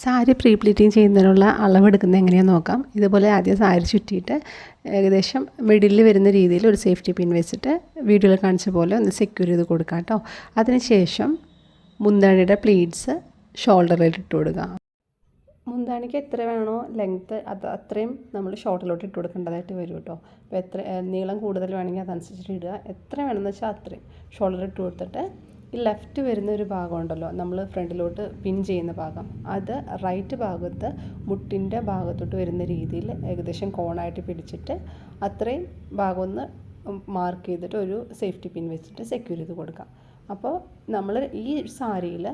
Sari pre പ്ലീറ്റിങ് ചെയ്യുന്നതിനുള്ള അളവെടുക്കുന്നത് എങ്ങനെയാണെന്ന് നോക്കാം. ഇതുപോലെ ആദ്യം സാരി ചുറ്റിയിട്ട് ഏകദേശം മിഡിലിൽ വരുന്ന രീതിയിൽ ഒരു സേഫ്റ്റി പിൻ വെച്ചിട്ട് വീഡിയോയിൽ കാണിച്ച പോലെ ഒന്ന് സെക്യൂർ ചെയ്ത് കൊടുക്കാം കേട്ടോ. അതിനുശേഷം മുന്താണിയുടെ പ്ലീറ്റ്സ് ഷോൾഡറിൽ ഇട്ട് കൊടുക്കുക. മുന്താണിക്ക് എത്ര വേണോ ലെങ്ത്ത് അത്രയും നമ്മൾ ഷോൾഡറിലോട്ട് ഇട്ട് കൊടുക്കേണ്ടതായിട്ട് വരും കേട്ടോ. അപ്പോൾ എത്ര നീളം കൂടുതൽ വേണമെങ്കിൽ അതനുസരിച്ചിട്ട് ഇടുക. എത്ര വേണമെന്ന് വെച്ചാൽ അത്രയും ഷോൾഡർ ഇട്ട് കൊടുത്തിട്ട് ഈ ലെഫ്റ്റ് വരുന്ന ഒരു ഭാഗം ഉണ്ടല്ലോ, നമ്മൾ ഫ്രണ്ടിലോട്ട് പിൻ ചെയ്യുന്ന ഭാഗം, അത് റൈറ്റ് ഭാഗത്ത് മുട്ടിൻ്റെ ഭാഗത്തോട്ട് വരുന്ന രീതിയിൽ ഏകദേശം കോണായിട്ട് പിടിച്ചിട്ട് അത്രയും ഭാഗം ഒന്ന് മാർക്ക് ചെയ്തിട്ട് ഒരു സേഫ്റ്റി പിൻ വെച്ചിട്ട് സെക്യൂർ ചെയ്ത് കൊടുക്കാം. അപ്പോൾ നമ്മൾ ഈ സാരിയിൽ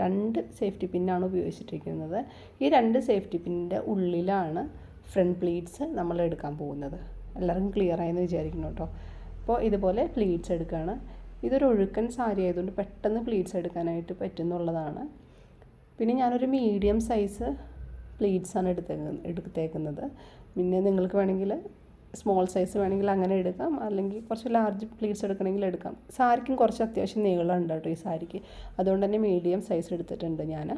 2 സേഫ്റ്റി പിന്നാണ് ഉപയോഗിച്ചിട്ടിരിക്കുന്നത്. ഈ 2 സേഫ്റ്റി പിന്നിൻ്റെ ഉള്ളിലാണ് ഫ്രണ്ട് പ്ലീറ്റ്സ് നമ്മൾ എടുക്കാൻ പോകുന്നത്. എല്ലാവർക്കും ക്ലിയർ ആയെന്ന് വിചാരിക്കുന്നു കേട്ടോ. അപ്പോൾ ഇതുപോലെ പ്ലീറ്റ്സ് എടുക്കുകയാണ്. ഇതൊരു ഒഴുക്കൻ സാരി ആയതുകൊണ്ട് പെട്ടെന്ന് പ്ലീറ്റ്സ് എടുക്കാനായിട്ട് പറ്റുന്നുള്ളതാണ്. പിന്നെ ഞാനൊരു മീഡിയം സൈസ് പ്ലീറ്റ്സാണ് എടുത്തേക്കുന്നത്. പിന്നെ നിങ്ങൾക്ക് വേണമെങ്കിൽ സ്മോൾ സൈസ് വേണമെങ്കിൽ അങ്ങനെ എടുക്കാം, അല്ലെങ്കിൽ കുറച്ച് ലാർജ് പ്ലീറ്റ്സ് എടുക്കണമെങ്കിൽ എടുക്കാം. സാരിക്കും കുറച്ച് അത്യാവശ്യം നീളമുണ്ട് കേട്ടോ ഈ സാരിക്ക്, അതുകൊണ്ട് തന്നെ മീഡിയം സൈസ് എടുത്തിട്ടുണ്ട് ഞാൻ.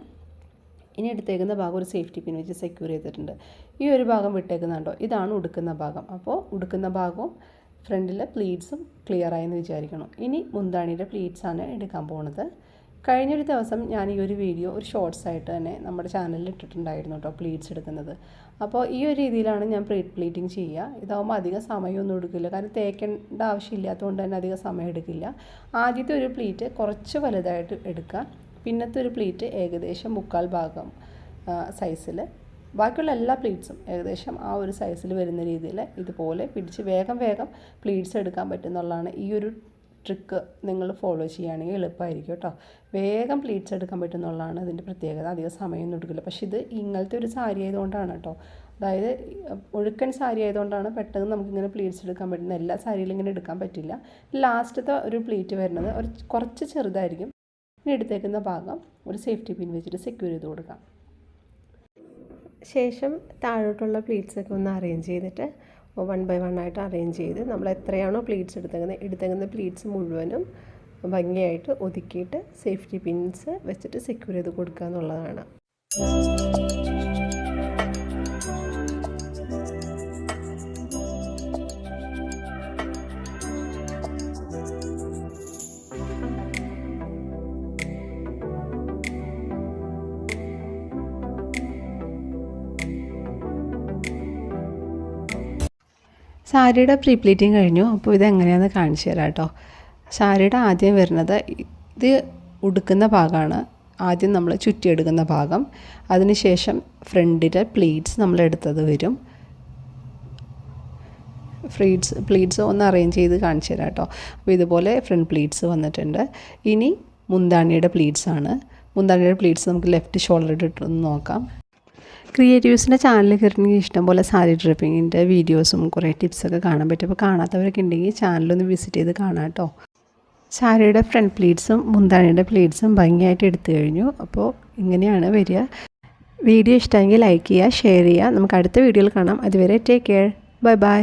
ഇനി എടുത്തേക്കുന്ന ഭാഗം ഒരു സേഫ്റ്റി പിൻ വെച്ച് സെക്യൂർ ചെയ്തിട്ടുണ്ട്. ഈ ഒരു ഭാഗം വിട്ടേക്കുന്നുണ്ടോ, ഇതാണ് ഉടുക്കുന്ന ഭാഗം. അപ്പോൾ ഉടുക്കുന്ന ഭാഗവും ഫ്രണ്ടിലെ പ്ലീറ്റ്സും ക്ലിയർ ആയെന്ന് വിചാരിക്കണം. ഇനി മുന്താണിയുടെ പ്ലീറ്റ്സാണ് എടുക്കാൻ പോകുന്നത്. കഴിഞ്ഞൊരു ദിവസം ഞാൻ ഈ ഒരു വീഡിയോ ഒരു ഷോർട്സ് ആയിട്ട് തന്നെ നമ്മുടെ ചാനലിൽ ഇട്ടിട്ടുണ്ടായിരുന്നു കേട്ടോ, പ്ലീറ്റ്സ് എടുക്കുന്നത്. അപ്പോൾ ഈ ഒരു രീതിയിലാണ് ഞാൻ പ്ലീറ്റിങ് ചെയ്യുക. ഇതാകുമ്പോൾ അധികം സമയമൊന്നും എടുക്കില്ല, കാരണം തേക്കേണ്ട ആവശ്യമില്ലാത്തതുകൊണ്ട് തന്നെ അധികം സമയം എടുക്കില്ല. ആദ്യത്തെ ഒരു പ്ലീറ്റ് കുറച്ച് വലുതായിട്ട് എടുക്കുക, പിന്നത്തെ ഒരു പ്ലീറ്റ് ഏകദേശം 1/4 ഭാഗം സൈസിൽ, ബാക്കിയുള്ള എല്ലാ പ്ലീറ്റ്സും ഏകദേശം ആ ഒരു സൈസിൽ വരുന്ന രീതിയിൽ ഇതുപോലെ പിടിച്ച് വേഗം പ്ലീറ്റ്സ് എടുക്കാൻ പറ്റുന്നുള്ളതാണ്. ഈ ഒരു ട്രിക്ക് നിങ്ങൾ ഫോളോ ചെയ്യുകയാണെങ്കിൽ എളുപ്പമായിരിക്കും കേട്ടോ. വേഗം പ്ലീറ്റ്സ് എടുക്കാൻ പറ്റുന്നുള്ളതാണ് ഇതിൻ്റെ പ്രത്യേകത. അധികം സമയമൊന്നും എടുക്കില്ല. പക്ഷേ ഇത് ഇങ്ങനത്തെ ഒരു സാരി ആയതുകൊണ്ടാണ് കേട്ടോ, അതായത് ഒഴുക്കൻ സാരി ആയതുകൊണ്ടാണ് പെട്ടെന്ന് നമുക്കിങ്ങനെ പ്ലീറ്റ്സ് എടുക്കാൻ പറ്റുന്നത്. എല്ലാ സാരിയിലും ഇങ്ങനെ എടുക്കാൻ പറ്റില്ല. ലാസ്റ്റത്തെ ഒരു പ്ലീറ്റ് വരുന്നത് കുറച്ച് ചെറുതായിരിക്കും. ഇനി എടുത്തേക്കുന്ന ഭാഗം ഒരു സേഫ്റ്റി പിൻ വെച്ചിട്ട് സെക്യൂർ ചെയ്ത് കൊടുക്കാം. ശേഷം താഴോട്ടുള്ള പ്ലീറ്റ്സൊക്കെ ഒന്ന് അറേഞ്ച് ചെയ്തിട്ട് 1 by 1 ആയിട്ട് അറേഞ്ച് ചെയ്ത് നമ്മൾ എത്രയാണോ പ്ലീറ്റ്സ് എടുത്തേക്കുന്ന പ്ലീറ്റ്സ് മുഴുവനും ഭംഗിയായിട്ട് ഒതുക്കിയിട്ട് സേഫ്റ്റി പിൻസ് വെച്ചിട്ട് സെക്യൂർ ചെയ്ത് കൊടുക്കുക എന്നുള്ളതാണ്. സാരിയുടെ പ്രീ പ്ലീറ്റിങ് കഴിഞ്ഞു. അപ്പോൾ ഇതെങ്ങനെയാണെന്ന് കാണിച്ചു തരാം കേട്ടോ. സാരിയുടെ ആദ്യം വരുന്നത് ഇത് ഉടുക്കുന്ന ഭാഗമാണ്. ആദ്യം നമ്മൾ ചുറ്റിയെടുക്കുന്ന ഭാഗം, അതിനുശേഷം ഫ്രണ്ടിലെ പ്ലീറ്റ്സ് നമ്മൾ എടുത്തത് വരും. പ്ലീറ്റ്സ് ഒന്ന് അറേഞ്ച് ചെയ്ത് കാണിച്ചു തരാം കേട്ടോ. അപ്പോൾ ഇതുപോലെ ഫ്രണ്ട് പ്ലീറ്റ്സ് വന്നിട്ടുണ്ട്. ഇനി മുന്താണിയുടെ പ്ലീറ്റ്സാണ്. മുന്താണിയുടെ പ്ലീറ്റ്സ് നമുക്ക് ലെഫ്റ്റ് ഷോൾഡർ ഇട്ടൊന്ന് നോക്കാം. ക്രിയേറ്റീവ്സിൻ്റെ ചാനൽ കയറിയെങ്കിൽ ഇഷ്ടംപോലെ സാരി ഡ്രിപ്പിങ്ങിൻ്റെ വീഡിയോസും കുറേ ടിപ്സൊക്കെ കാണാൻ പറ്റും. അപ്പോൾ കാണാത്തവരൊക്കെ ഉണ്ടെങ്കിൽ ചാനലൊന്ന് വിസിറ്റ് ചെയ്ത് കാണാം കേട്ടോ. സാരിയുടെ ഫ്രണ്ട് പ്ലീറ്റ്സും മുന്താണിയുടെ പ്ലീറ്റ്സും ഭംഗിയായിട്ട് എടുത്തു കഴിഞ്ഞു. അപ്പോൾ ഇങ്ങനെയാണ് വരിക. വീഡിയോ ഇഷ്ടമെങ്കിൽ ലൈക്ക് ചെയ്യുക, ഷെയർ ചെയ്യുക. നമുക്ക് അടുത്ത വീഡിയോയിൽ കാണാം. അതുവരെ ടേക്ക് കെയർ, ബൈ ബൈ.